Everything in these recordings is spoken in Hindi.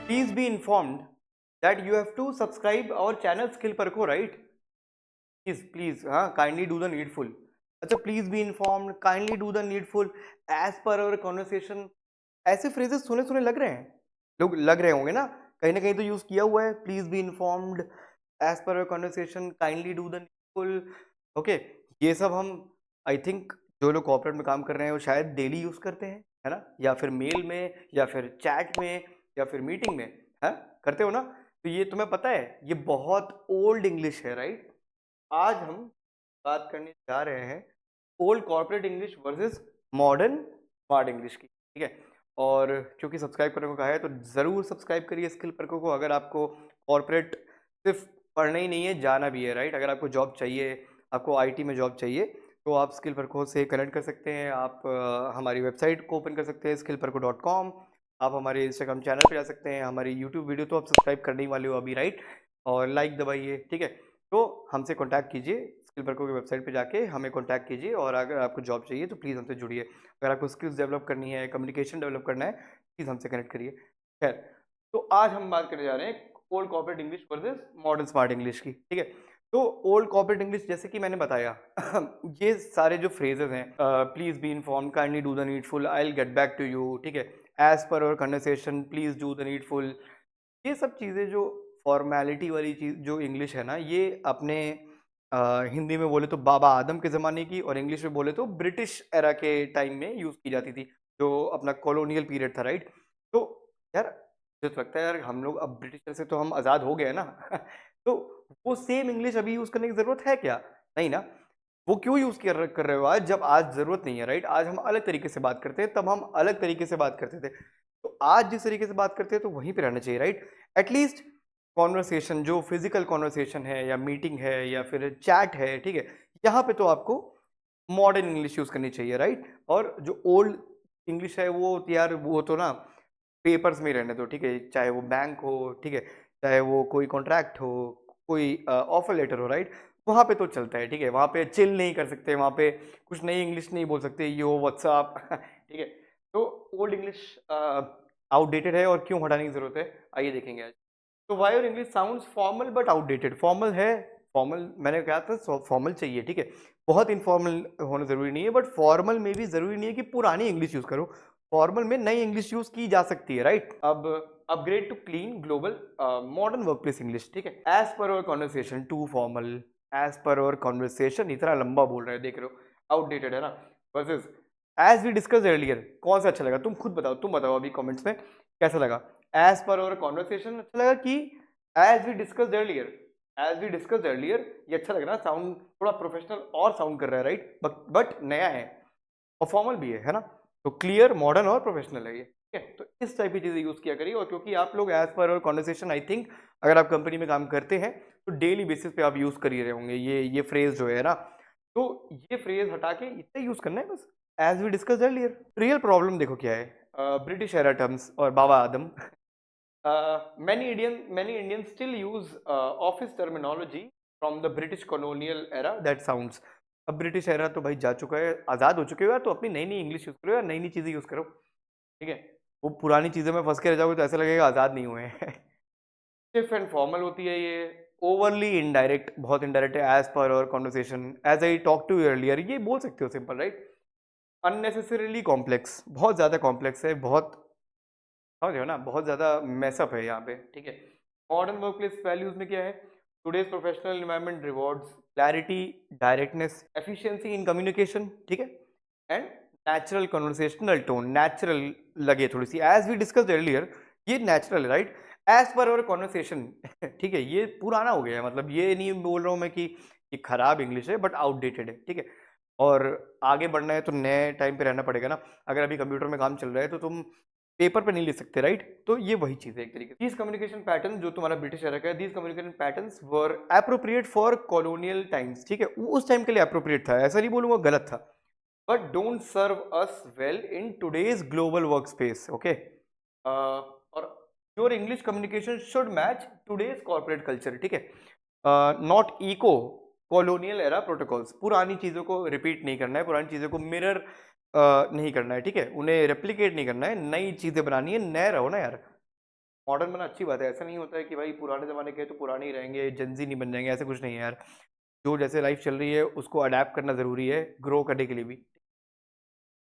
Please be informed that you have to subscribe our channel Skill Perko, right? Please, हाँ, kindly do the needful. अच्छा, please be informed, kindly do the needful, as per our conversation. ऐसे phrases सुने सुने लग रहे हैं, लोग लग रहे होंगे ना कहीं तो यूज किया हुआ है. Please be informed, as per our conversation, kindly do the needful. Okay, ये सब हम आई थिंक जो लोग कॉर्पोरेट में काम कर रहे हैं वो शायद डेली यूज करते हैं, है ना, या फिर मेल में या फिर चैट में या फिर मीटिंग में, है, करते हो ना. तो ये तुम्हें पता है ये बहुत ओल्ड इंग्लिश है, राइट. आज हम बात करने जा रहे हैं old corporate English versus modern smart English की, ठीक है. और क्योंकि सब्सक्राइब करने को कहा है तो ज़रूर सब्सक्राइब करिए स्किल पर्को को. अगर आपको कॉर्पोरेट सिर्फ पढ़ना ही नहीं है, जाना भी है, राइट. अगर आपको जॉब चाहिए, आपको आईटी में जॉब चाहिए, तो आप स्किल पर्को से कनेक्ट कर सकते हैं. आप हमारी वेबसाइट को ओपन कर सकते हैं skillperko.com. आप हमारे इंस्टाग्राम चैनल पे जा सकते हैं. हमारी यूट्यूब वीडियो तो आप सब्सक्राइब करने ही वाले हो अभी, राइट. और लाइक दबाइए, ठीक है. तो हमसे कांटेक्ट कीजिए, स्किल पर्को की वेबसाइट पे जाके हमें कांटेक्ट कीजिए. और अगर आपको जॉब चाहिए तो प्लीज़ हमसे जुड़िए. अगर आपको स्किल्स डेवलप करनी है, कम्युनिकेशन डेवलप करना है, प्लीज़ हमसे कनेक्ट करिए. खैर, तो आज हम बात करने जा रहे हैं old corporate English versus modern smart English की, ठीक है. तो ओल्ड कॉर्पोरेट इंग्लिश, जैसे कि मैंने बताया, ये सारे जो फ्रेजेस हैं, please be inform, kindly do the needful, I will get back to you, ठीक है, as per our conversation, please do the needful, ये सब चीज़ें जो फॉर्मेलिटी वाली चीज़ जो इंग्लिश है ना, ये अपने हिंदी में बोले तो बाबा आदम के ज़माने की, और इंग्लिश में बोले तो ब्रिटिश एरा के टाइम में यूज़ की जाती थी, जो अपना कॉलोनियल पीरियड था, राइट. तो यार, मुझे तो लगता है यार हम लोग अब ब्रिटिशर से तो हम आज़ाद हो गए हैं ना. तो वो सेम इंग्लिश अभी यूज़ करने की ज़रूरत है क्या? नहीं ना. वो क्यों यूज़ कर रहे हो आज, जब आज ज़रूरत नहीं है, राइट. आज हम अलग तरीके से बात करते हैं, तब हम अलग तरीके से बात करते थे. तो आज जिस तरीके से बात करते हैं तो वहीं पे रहना चाहिए, राइट. एटलीस्ट कॉन्वर्सेशन, जो फिजिकल कॉन्वर्सेशन है या मीटिंग है या फिर चैट है, ठीक है, यहाँ पे तो आपको मॉडर्न इंग्लिश यूज़ करनी चाहिए, राइट. और जो ओल्ड इंग्लिश है वो यार, वो तो ना पेपर्स में ही रहने दो, ठीक है. चाहे वो बैंक हो, ठीक है, चाहे वो कोई कॉन्ट्रैक्ट हो, कोई ऑफर लेटर हो, राइट. वहाँ पे तो चलता है, ठीक है. वहाँ पे चिल नहीं कर सकते, वहाँ पे कुछ नई इंग्लिश नहीं बोल सकते, यो व्हाट्सअप. ठीक है. तो ओल्ड इंग्लिश आउटडेटेड है और क्यों हटाने की जरूरत है, आइए देखेंगे आज. तो वाई और English sounds formal but outdated. Formal है, फॉर्मल मैंने कहा था फॉर्मल चाहिए, ठीक है. बहुत इनफॉर्मल होना जरूरी नहीं है, बट फॉर्मल में भी जरूरी नहीं है कि पुरानी इंग्लिश यूज करो. फॉर्मल में नई इंग्लिश यूज की जा सकती है, राइट. अब upgrade to clean global modern workplace English, ठीक है. As per our conversation to formal, as per our conversation, इतना लंबा बोल रहे हैं, देख रहे हो, आउटडेटेड है ना. Versus as we discuss earlier, कौन सा अच्छा लगा, तुम खुद बताओ, तुम बताओ अभी कमेंट्स में कैसा लगा. एज पर अवर कॉन्वर्सेशन अच्छा लगा कि as we discuss earlier. As we discuss earlier ये अच्छा लग रहा है, साउंड थोड़ा प्रोफेशनल और साउंड कर रहा है, राइट. बट नया है और फॉर्मल भी है ना. तो क्लियर, मॉडर्न और प्रोफेशनल है ये, ठीक है. तो इस टाइप की चीजें यूज किया करिए. और क्योंकि आप लोग as per our conversation, I think अगर आप कंपनी में काम करते हैं तो डेली बेसिस पे आप यूज कर ही रहे होंगे ये फ्रेज जो है ना. तो ये फ्रेज हटा के इतना यूज करना है बस, as we discuss earlier. Real problem देखो क्या है, ब्रिटिश एरा टर्म्स और बाबा आदम. Many Indians still use office terminology from the British colonial era that sounds. अब ब्रिटिश एरा तो भाई जा चुका है, आज़ाद हो चुके हो यार, तो अपनी नई नई इंग्लिश यूज़ करो यार, नई नई चीज़ें यूज़ करो, ठीक है. वो पुरानी चीज़ों में फंस के रह जाओगे तो ऐसा लगेगा आज़ाद नहीं हुए हैं. स्टिफ एंड फॉर्मल होती है ये, ओवरली इनडायरेक्ट, बहुत इनडायरेक्ट है. As per our conversation, as I talk to you earlier, ये बोल सकते हो सिंपल, राइट. अननेसेसरीली कॉम्प्लेक्स, बहुत ज़्यादा कॉम्प्लेक्स है, बहुत, समझ रहे हो ना, बहुत ज़्यादा मैसअप है यहाँ पे, ठीक है. मॉडर्न वर्कप्लेस वैल्यूज में क्या है, today's professional environment rewards clarity, directness, efficiency in communication, ठीक है, and natural conversational tone. Natural लगे थोड़ी सी, एज वी डिस्कस्ड अर्लियर, ये नेचुरल है, right. As per our conversation, ठीक है, ये पुराना हो गया है. मतलब ये नहीं बोल रहा हूँ मैं कि ये खराब इंग्लिश है, बट आउटडेटेड है, ठीक है. और आगे बढ़ना है तो नए टाइम पे रहना पड़ेगा ना. अगर अभी कंप्यूटर में काम चल रहा है तो तुम पेपर पे नहीं लिख सकते, राइट. तो ये वही चीज है एक तरीके से. दीज कम्युनिकेशन पैटर्न जो तुम्हारा ब्रिटिश एरा का है, these communication patterns were appropriate for colonial times, ठीक है. उस टाइम के लिए एप्रोप्रिएट था, ऐसा नहीं बोलूंगा गलत था, but don't serve us well in today's global work space, okay. और your English communication should match today's corporate culture, ठीक है. Not echo colonial era protocols. पुरानी चीज़ों को रिपीट नहीं करना है, पुरानी चीज़ों को मिरर नहीं करना है, ठीक है. उन्हें रेप्लिकेट नहीं करना है, नई चीज़ें बनानी है. नए रहो ना यार. मॉडर्न बनना अच्छी बात है, ऐसा नहीं होता है कि भाई पुराने ज़माने के हैं तो पुराने ही रहेंगे, जेनज़ी नहीं बन जाएंगे, ऐसा कुछ नहीं है यार। जो जैसे लाइफ चल रही है उसको अडेप्ट करना ज़रूरी है ग्रो करने के लिए भी।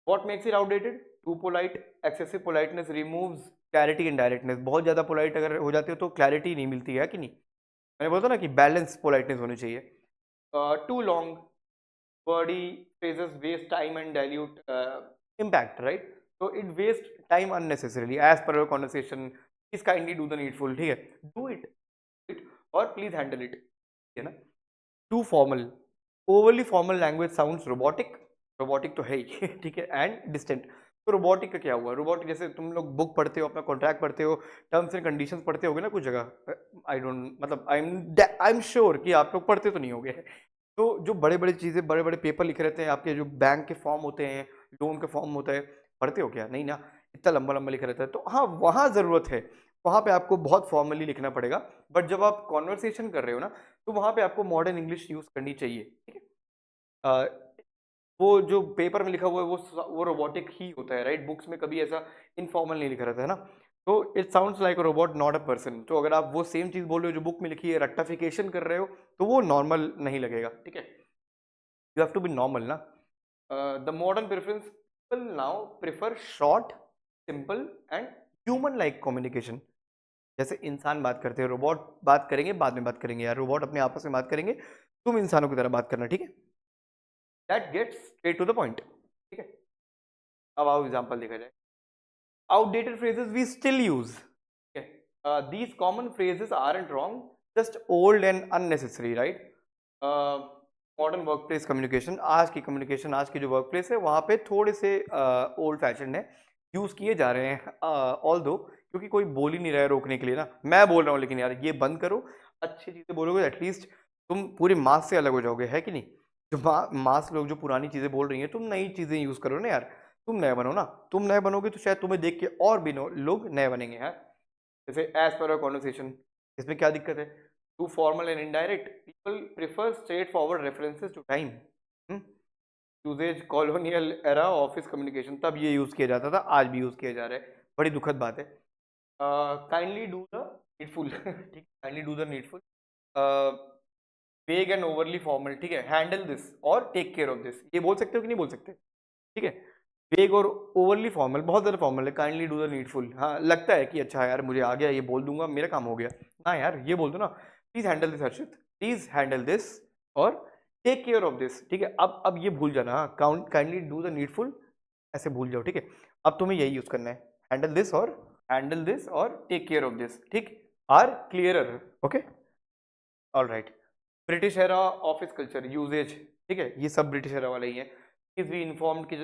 What makes it outdated? Too polite, excessive politeness removes clarity and directness. बहुत ज़्यादा पोलाइट अगर हो जाते हो तो क्लैरिटी नहीं मिलती है कि नहीं। मैंने बोला था ना कि बैलेंस पोलाइटनेस होनी चाहिए। Too long wordy phrases waste time and dilute impact, right? So it wastes time unnecessarily. As per our conversation, please kindly do the needful, ठीक है? Do it or please handle it, है ना? Too formal, overly formal language sounds robotic. robotic तो है ही ठीक है, and distant. तो रोबोटिक का क्या हुआ? रोबोटिक जैसे तुम लोग बुक पढ़ते हो, अपना कॉन्ट्रैक्ट पढ़ते हो, टर्म्स एंड कंडीशंस पढ़ते होगे ना कुछ जगह। आई डोंट मतलब आई एम श्योर कि आप लोग पढ़ते तो नहीं होगे। तो जो बड़े-बड़े चीज़ें, बड़े-बड़े पेपर लिखे रहते हैं, आपके जो बैंक के फॉर्म होते हैं, लोन का फॉर्म होता है, पढ़ते हो क्या? नहीं ना, इतना लंबा-लंबा लिखा रहता है। तो हाँ, वहाँ ज़रूरत है, वहाँ पे आपको बहुत फॉर्मली लिखना पड़ेगा। बट जब आप कन्वर्सेशन कर रहे हो ना, तो वहाँ पे आपको मॉडर्न इंग्लिश यूज़ करनी चाहिए, ठीक है? अ, वो जो पेपर में लिखा हुआ है, वो रोबोटिक ही होता है, राइट? बुक्स में कभी ऐसा इनफॉर्मल नहीं लिखा रहता है ना? तो it sounds like a robot not a person. तो अगर आप वो सेम चीज़ बोल रहे हो जो बुक में लिखी है, रेक्टिफिकेशन कर रहे हो, तो वो नॉर्मल नहीं लगेगा, ठीक है? You have to be normal ना। The modern preference, people now prefer short, simple and human like communication। जैसे इंसान बात करते हैं, रोबोट बात करेंगे बाद में बात करेंगे यार, रोबोट अपने आपस में बात करेंगे, तुम इंसानों की तरह बात करना, ठीक है? That gets straight to the point, ठीक है? अब आओ एग्जांपल देखा जाए। Outdated phrases we still use, okay? These common phrases aren't wrong, just old and unnecessary, right? Modern work place communication, आज की कम्युनिकेशन, आज की जो वर्क प्लेस है वहाँ पे थोड़े से ओल्ड फैशन है, यूज़ किए जा रहे हैं ऑल दो, क्योंकि कोई बोल ही नहीं रहा है रोकने के लिए ना। मैं बोल रहा हूँ लेकिन यार ये बंद करो, अच्छी चीज़ें बोलोगे एटलीस्ट तुम पूरे मास से अलग हो जाओगे, है कि नहीं? जो मास लोग जो पुरानी चीज़ें बोल रही हैं, तुम नई चीज़ें यूज़ करो ना यार, तुम नए बनो ना। तुम नए बनोगे तो शायद तुम्हें देख के और भी लोग नए बनेंगे यार। जैसे एज पर कॉन्वर्सेशन, इसमें क्या दिक्कत है? Too formal and indirect, people prefer straight forward references to time. Usages colonial era office communication, तब ये यूज किया जाता था, आज भी यूज किया जा रहा है, बड़ी दुखद बात है। काइंडली डू द नीडफुल ठीक, काइंडली डू द नीडफुल। वेग एंड ओवरली फॉर्मल, ठीक है, हैंडल दिस और टेक केयर ऑफ दिस, ये बोल सकते हो कि नहीं बोल सकते? ठीक है। वेग और ओवरली फॉर्मल, बहुत ज़्यादा फॉर्मल है। काइंडली डू द नीडफुल, हाँ लगता है कि अच्छा यार मुझे आ गया, ये बोल दूंगा मेरा काम हो गया। ना यार, ये बोल दो ना, please handle this Harshit, please handle this और टेक केयर ऑफ दिस, ठीक है? अब ये भूल जाना, हाँ, count kindly do the needful ऐसे भूल जाओ, ठीक है? अब तुम्हें यही यूज करना है, हैंडल दिस और टेक केयर ऑफ दिस, ठीक? Are clearer, okay, all right. British era office culture usages, ठीक है, ये सब ब्रिटिश एरा वाला ही है। इज बी इन्फॉर्म्ड कि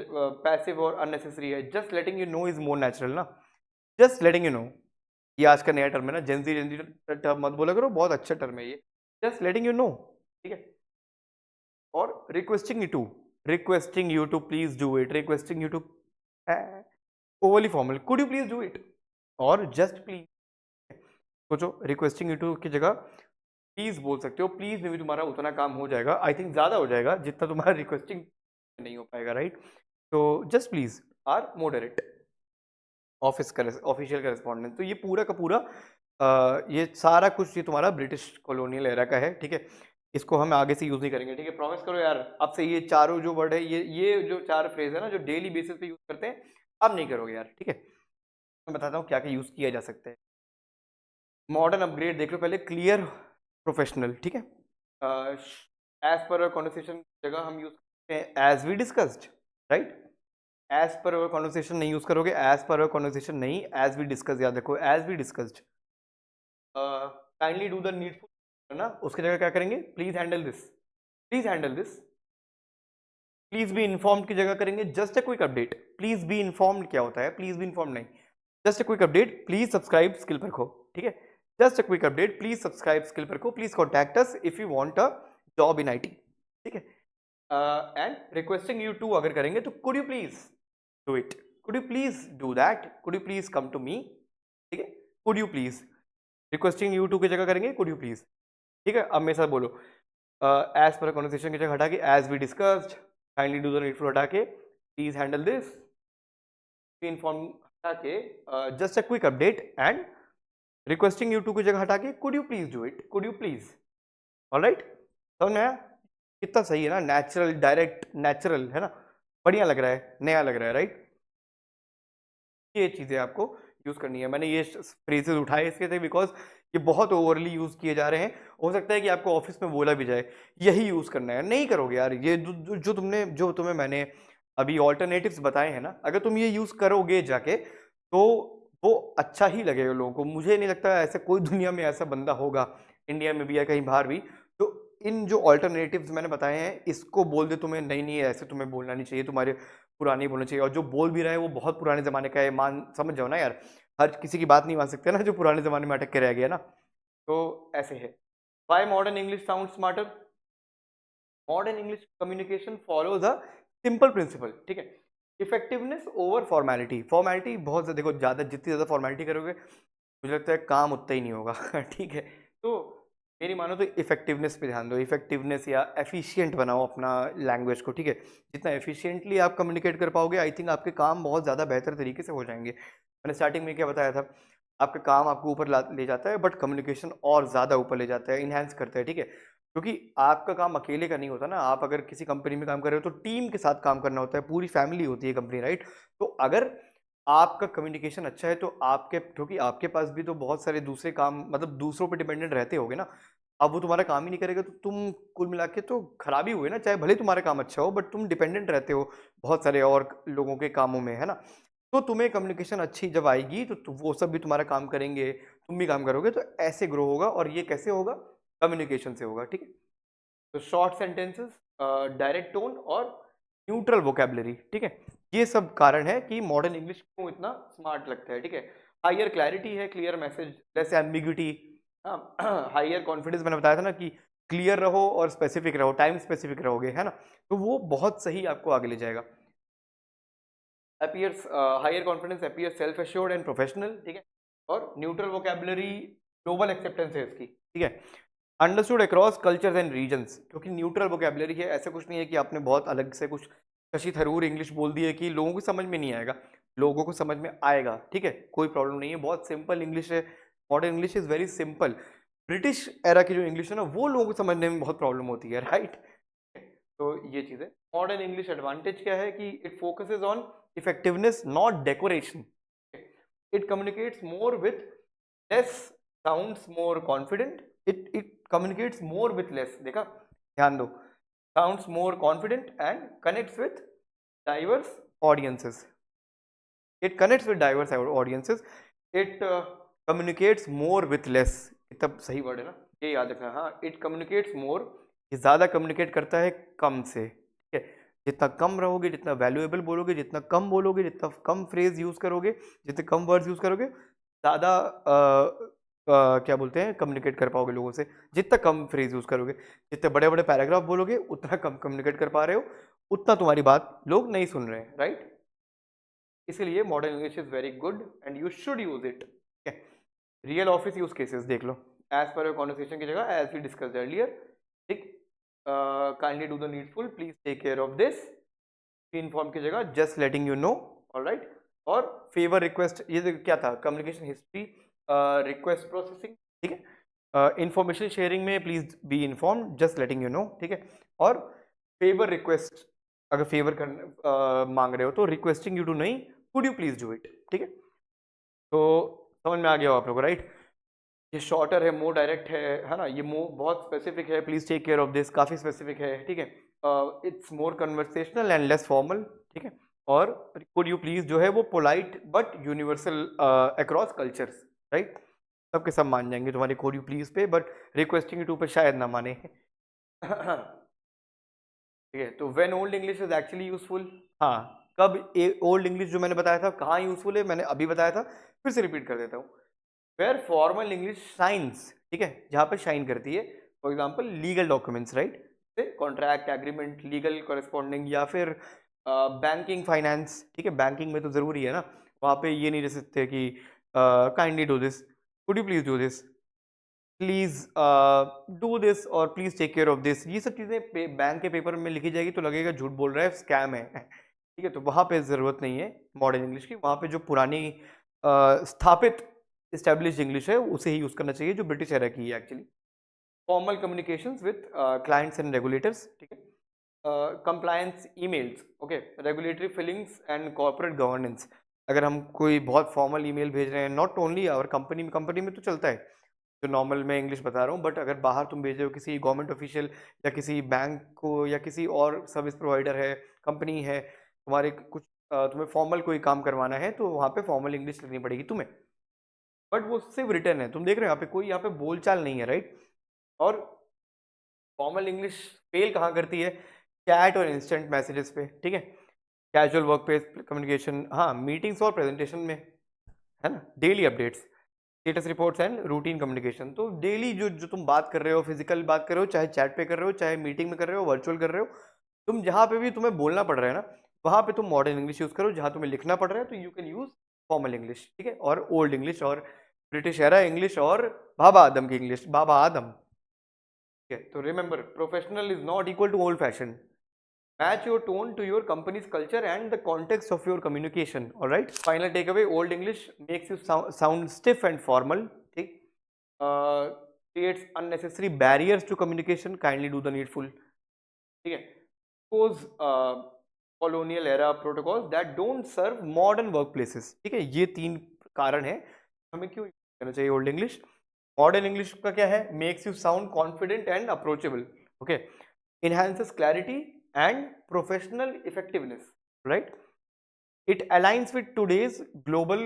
पैसिव और अननेसेसरी है, just letting you know is more natural ना। जस्ट लेटिंग यू नो, ये आज का नया टर्म है ना, जेंजी टर्म मत बोला करो, बहुत अच्छा टर्म है ये। जस्ट लेटिंग यू नो, ठीक है? और requesting you to please do it, requesting you to, overly formal, could you please do it और जस्ट प्लीज। सोचो, रिक्वेस्टिंग यू टू की जगह प्लीज बोल सकते हो, प्लीज में भी तुम्हारा उतना काम हो जाएगा, आई थिंक ज्यादा हो जाएगा जितना तुम्हारा रिक्वेस्टिंग नहीं हो पाएगा, राइट? तो just please or moderate office का ऑफिशियल करेस्पॉन्डेंट। तो ये पूरा का पूरा ये सारा कुछ ये तुम्हारा ब्रिटिश कॉलोनियल एरा का है, ठीक है? इसको हम आगे से यूज नहीं करेंगे, ठीक है? प्रॉमिस करो यार, अब से ये चारों जो वर्ड है, ये जो चार फ्रेज है ना जो डेली बेसिस पे यूज करते हैं, अब नहीं करोगे यार, ठीक है? मैं बताता हूँ क्या क्या यूज किया जा सकता है। मॉडर्न अपग्रेड देख लो पहले, क्लियर, प्रोफेशनल, ठीक है? एज पर कॉन्वर्सेशन जगह हम यूज करते हैं as we discussed, right? As per conversation नहीं यूज करोगे, एज पर कॉन्वर्सेशन नहीं, एज वी डिस्कस, याद रखो, as we discussed. Kindly do the needful, है ना, उसकी जगह क्या करेंगे? Please handle this, please handle this. Please be informed की जगह करेंगे just a quick update. Please be informed क्या होता है? प्लीज बी इन्फॉर्म्ड नहीं, just a quick update, please subscribe skill पर खो, ठीक है? Just a quick update, please subscribe skill पर खो, please contact us if you want a job in IT, ठीक है? एंड रिक्वेस्टिंग यू टू अगर करेंगे तो could you please do it, could you please do that, could you please come to me, ठीक है? Could you please, requesting you to की जगह करेंगे कुड यू प्लीज, ठीक है? अब मेरे साथ बोलो, एज पर कॉन्वर्सेशन की जगह हटा के as we discussed, kindly do the needful हटा के प्लीज हैंडल दिस, इन्फॉर्म हटा के just a quick update and requesting you to की जगह हटा के could you please do it, could you please. Alright, समझ में आया? कितना सही है ना, नेचुरल, डायरेक्ट, नेचुरल है ना, बढ़िया लग रहा है, नया लग रहा है, राइट? ये चीजें आपको यूज करनी है। मैंने ये फ्रेजेस उठाए इसके थे बिकॉज ये बहुत ओवरली यूज किए जा रहे हैं। हो सकता है कि आपको ऑफिस में बोला भी जाए यही यूज करना है, नहीं करोगे यार। ये जो तुम्हें मैंने अभी ऑल्टरनेटिव्स बताए हैं ना, अगर तुम ये यूज करोगे जाके तो वो अच्छा ही लगेगा लोगों को। मुझे नहीं लगता ऐसा कोई दुनिया में ऐसा बंदा होगा, इंडिया में भी या कहीं बाहर भी, तो इन जो ऑल्टरनेटिव्स मैंने बताए हैं इसको बोल दे तुम्हें नहीं नहीं ऐसे तुम्हें बोलना नहीं चाहिए, तुम्हारे पुराने बोलना चाहिए। और जो बोल भी रहा है वो बहुत पुराने जमाने का है, मान समझ जाओ ना यार, हर किसी की बात नहीं मान सकते ना जो पुराने जमाने में अटक के रह गया ना। तो ऐसे है। Why modern English sound smarter? Modern English communication follows a simple principle, ठीक है? Effectiveness over formality. फॉर्मेलिटी बहुत ज्यादा, देखो ज्यादा, जितनी ज्यादा फॉर्मेलिटी करोगे मुझे लगता है काम उतना ही नहीं होगा ठीक है? तो मेरी मानो तो इफेक्टिवनेस पे ध्यान दो, इफेक्टिवनेस या एफिशिएंट बनाओ अपना लैंग्वेज को, ठीक है? जितना एफिशिएंटली आप कम्युनिकेट कर पाओगे आई थिंक आपके काम बहुत ज़्यादा बेहतर तरीके से हो जाएंगे। मैंने स्टार्टिंग में क्या बताया था, आपका काम आपको ऊपर ले जाता है बट कम्युनिकेशन और ज़्यादा ऊपर ले जाता है, इन्हेंस करता है, ठीक है? क्योंकि आपका काम अकेले का नहीं होता ना, आप अगर किसी कंपनी में काम कर रहे हो तो टीम के साथ काम करना होता है, पूरी फैमिली होती है कंपनी, राइट? तो अगर आपका कम्युनिकेशन अच्छा है तो आपके, क्योंकि आपके पास भी तो बहुत सारे दूसरे काम, मतलब दूसरों पे डिपेंडेंट रहते होगे ना, अब वो तुम्हारा काम ही नहीं करेगा तो तुम कुल मिला के तो खराबी हुए ना। चाहे भले तुम्हारा काम अच्छा हो बट तुम डिपेंडेंट रहते हो बहुत सारे और लोगों के कामों में, है ना? तो तुम्हें कम्युनिकेशन अच्छी जब आएगी तो वो सब भी तुम्हारा काम करेंगे, तुम भी काम करोगे, तो ऐसे ग्रो होगा। और ये कैसे होगा? कम्युनिकेशन से होगा, ठीक है? तो शॉर्ट सेंटेंसेस, डायरेक्ट टोन और न्यूट्रल वोकेबलरी, ठीक है? ये सब कारण है कि मॉडर्न इंग्लिश को इतना स्मार्ट लगता है, ठीक है? हायर क्लैरिटी है, clear message, less ambiguity, higher confidence, मैंने बताया था ना कि क्लियर रहो और स्पेसिफिक रहो, टाइम स्पेसिफिक रहोगे, है ना? तो वो बहुत सही आपको आगे ले जाएगा। Appears, higher confidence appears self assured and professional, ठीक है? और न्यूट्रल वोकेबलरी, ग्लोबल एक्सेप्टेंस है इसकी, ठीक है? Understood across cultures and regions, क्योंकि न्यूट्रल वोकेबलरी है, ऐसा कुछ नहीं है कि आपने बहुत अलग से कुछ शशि थरूर इंग्लिश बोल दी है कि लोगों को समझ में नहीं आएगा, लोगों को समझ में आएगा, ठीक है? कोई प्रॉब्लम नहीं है, बहुत सिंपल इंग्लिश है। Modern English is very simple. British era की जो इंग्लिश है ना वो लोगों को समझने में बहुत प्रॉब्लम होती है, राइट? तो ये चीज़ है। मॉडर्न इंग्लिश एडवांटेज क्या है कि it focuses on effectiveness not decoration. It communicates more with less, sounds more confident. It communicates more with less, देखा, ध्यान दो, sounds more confident and connects with diverse audiences. It connects with diverse audiences. It communicates more with less, तब सही वर्ड है ना, ये याद रखना। हाँ, इट कम्युनिकेट्स मोर, ये ज्यादा कम्युनिकेट करता है कम से, ठीक है? जितना कम रहोगे, जितना वैल्यूएबल बोलोगे, जितना कम बोलोगे, जितना कम फ्रेज यूज करोगे, जितने कम वर्ड्स यूज करोगे, ज्यादा क्या बोलते हैं, कम्युनिकेट कर पाओगे लोगों से। जितना कम फ्रेज यूज करोगे, जितने बड़े बड़े पैराग्राफ बोलोगे, उतना कम कम्युनिकेट कर पा रहे हो, उतना तुम्हारी बात लोग नहीं सुन रहे हैं, राइट? इसीलिए modern English is very good and you should use it. Real office use cases देख लो, एज पर कॉन्वर्सेशन की जगह एज वी डिस्कस्ड अर्लियर, ठीक? Kindly do the needful, please take care of this, inform की जगह just letting you know, alright? और फेवर रिक्वेस्ट, ये क्या था, कम्युनिकेशन हिस्ट्री, रिक्वेस्ट प्रोसेसिंग, ठीक है? इंफॉर्मेशन शेयरिंग में please be inform, just letting you know, ठीक है? और फेवर रिक्वेस्ट, अगर फेवर कर मांग रहे हो तो रिक्वेस्टिंग यू टू नहीं, could you please do it, ठीक है? तो समझ में आ गया हो आप लोग, राइट? ये शॉर्टर है, मोर डायरेक्ट है ना? ये मोर बहुत स्पेसिफिक है, please take care of this काफी स्पेसिफिक है, ठीक है? It's more conversational and less formal, ठीक है? और कुड यू प्लीज जो है वो polite but universal across cultures, right? सबके सब मान जाएंगे तुम्हारे कुड यू प्लीज पे, बट रिक्वेस्टिंग यू टू पे शायद ना माने ठीक है? तो when old English is actually useful, हाँ, कब ओल्ड इंग्लिश जो मैंने बताया था कहाँ यूजफुल है, मैंने अभी बताया था, फिर से रिपीट कर देता हूँ। वेयर फॉर्मल इंग्लिश शाइन्स, ठीक है, जहाँ पे शाइन करती है, for example legal documents, right? Contract, agreement, legal corresponding, या फिर बैंकिंग, फाइनेंस, ठीक है? बैंकिंग में तो जरूरी है ना, वहाँ पे ये नहीं रह सकते कि kindly do this, could you please do this, please do this, और please take care of this. ये सब चीजें बैंक के पेपर में लिखी जाएगी तो लगेगा झूठ बोल रहा है, स्कैम है ठीक है? तो वहां पे जरूरत नहीं है मॉडर्न इंग्लिश की, वहां पे जो पुरानी स्थापित इस्टेब्लिश इंग्लिश है उसे ही यूज़ करना चाहिए, जो ब्रिटिश एरा की है actually. Formal communications with clients and regulators, ठीक है। Compliance emails, okay. Regulatory filings and corporate governance, अगर हम कोई बहुत फॉर्मल ईमेल भेज रहे हैं, नॉट ओनली आवर कंपनी में तो चलता है जो नॉर्मल मैं इंग्लिश बता रहा हूँ, बट अगर बाहर तुम भेज रहे हो किसी गवर्नमेंट ऑफिशियल या किसी बैंक को या किसी और सर्विस प्रोवाइडर है, कंपनी है, तुम्हारे कुछ तुम्हें फॉर्मल कोई काम करवाना है तो वहाँ पे फॉर्मल इंग्लिश लिखनी पड़ेगी तुम्हें, बट वो सिर्फ रिटर्न है। तुम देख रहे हो यहाँ पे कोई यहाँ पे बोलचाल नहीं है, राइट। और फॉर्मल इंग्लिश फेल कहाँ करती है? चैट और इंस्टेंट मैसेजेस पे, ठीक है। कैजुअल वर्क प्लेस कम्युनिकेशन, हाँ, मीटिंग्स और प्रेजेंटेशन में, है ना। Daily updates, status reports and routine communication, तो डेली जो जो तुम बात कर रहे हो, फिजिकल बात कर रहे हो, चाहे चैट पे कर रहे हो, चाहे मीटिंग में कर रहे हो, वर्चुअल कर रहे हो, तुम जहाँ पे भी तुम्हें बोलना पड़ रहा है ना, वहाँ पे तुम मॉडर्न इंग्लिश यूज करो। जहाँ तुम्हें लिखना पड़ रहा है तो you can use formal English, ठीक है। और ओल्ड इंग्लिश और ब्रिटिश एरा इंग्लिश और बाबा आदम की इंग्लिश, बाबा आदम, ठीक है। तो remember, professional is not equal to old fashion. Match your tone to your company's culture and the context of your communication. All right. Final takeaway: Old English makes you sound stiff and formal. ठीक. Uh, Creates unnecessary barriers to communication. Kindly do the needful. ठीक है. Suppose colonial era protocols that don't serve modern workplaces. ठीक है. ये तीन कारण है हमें क्यों करना चाहिए ओल्ड इंग्लिश। मॉडर्न इंग्लिश का क्या है? Makes you sound confident and approachable, okay. enhances clarity and professional effectiveness, right? It aligns with today's global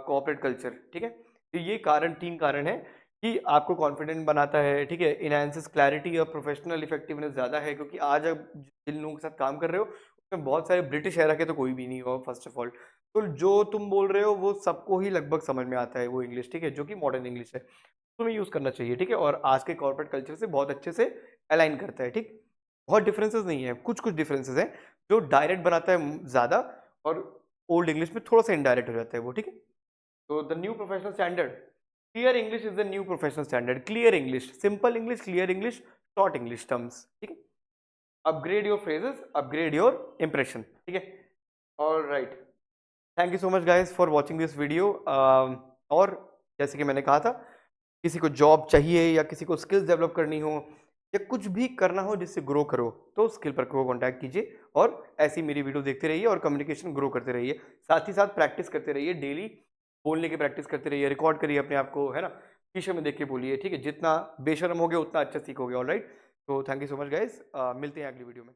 corporate culture, ठीक है। तो ये कारण, तीन कारण है कि आपको कॉन्फिडेंट बनाता है, ठीक है। इनहेंसेस क्लैरिटी और प्रोफेशनल इफेक्टिवनेस ज़्यादा है, क्योंकि आज अब जिन लोगों के साथ काम कर रहे हो उसमें बहुत सारे ब्रिटिश एरा के तो कोई भी नहीं हो फर्स्ट ऑफ ऑल, तो जो तुम बोल रहे हो वो सबको ही लगभग समझ में आता है वो इंग्लिश, ठीक है, जो कि मॉडर्न इंग्लिश है, तुम्हें यूज़ करना चाहिए, ठीक है। और आज के कॉर्पोरेट कल्चर से बहुत अच्छे से अलाइन करता है, ठीक। बहुत डिफरेंसेस नहीं है, कुछ कुछ डिफरेंसेस हैं जो डायरेक्ट बनाता है ज़्यादा, और ओल्ड इंग्लिश में थोड़ा सा इनडायरेक्ट हो जाता है वो, ठीक है। तो the new professional standard, clear English is the new professional standard. Clear English, simple English, clear English, short English terms, ठीक है। Upgrade your phrases, upgrade your impression, ठीक है। Alright, thank you so much guys for watching this video. और जैसे कि मैंने कहा था, किसी को जॉब चाहिए या किसी को स्किल्स डेवलप करनी हो या कुछ भी करना हो जिससे ग्रो करो, तो स्किल पर को कॉन्टैक्ट कीजिए और ऐसी मेरी वीडियो देखते रहिए और कम्युनिकेशन ग्रो करते रहिए। साथ ही साथ प्रैक्टिस करते रहिए, डेली बोलने की प्रैक्टिस करते रहिए, रिकॉर्ड करिए अपने आप को, है ना। शीशे में देख के बोलिए, ठीक है। जितना बेशर्म होगे उतना अच्छा सीखोगे। ऑलराइट, तो thank you so much guys, मिलते हैं अगली वीडियो में।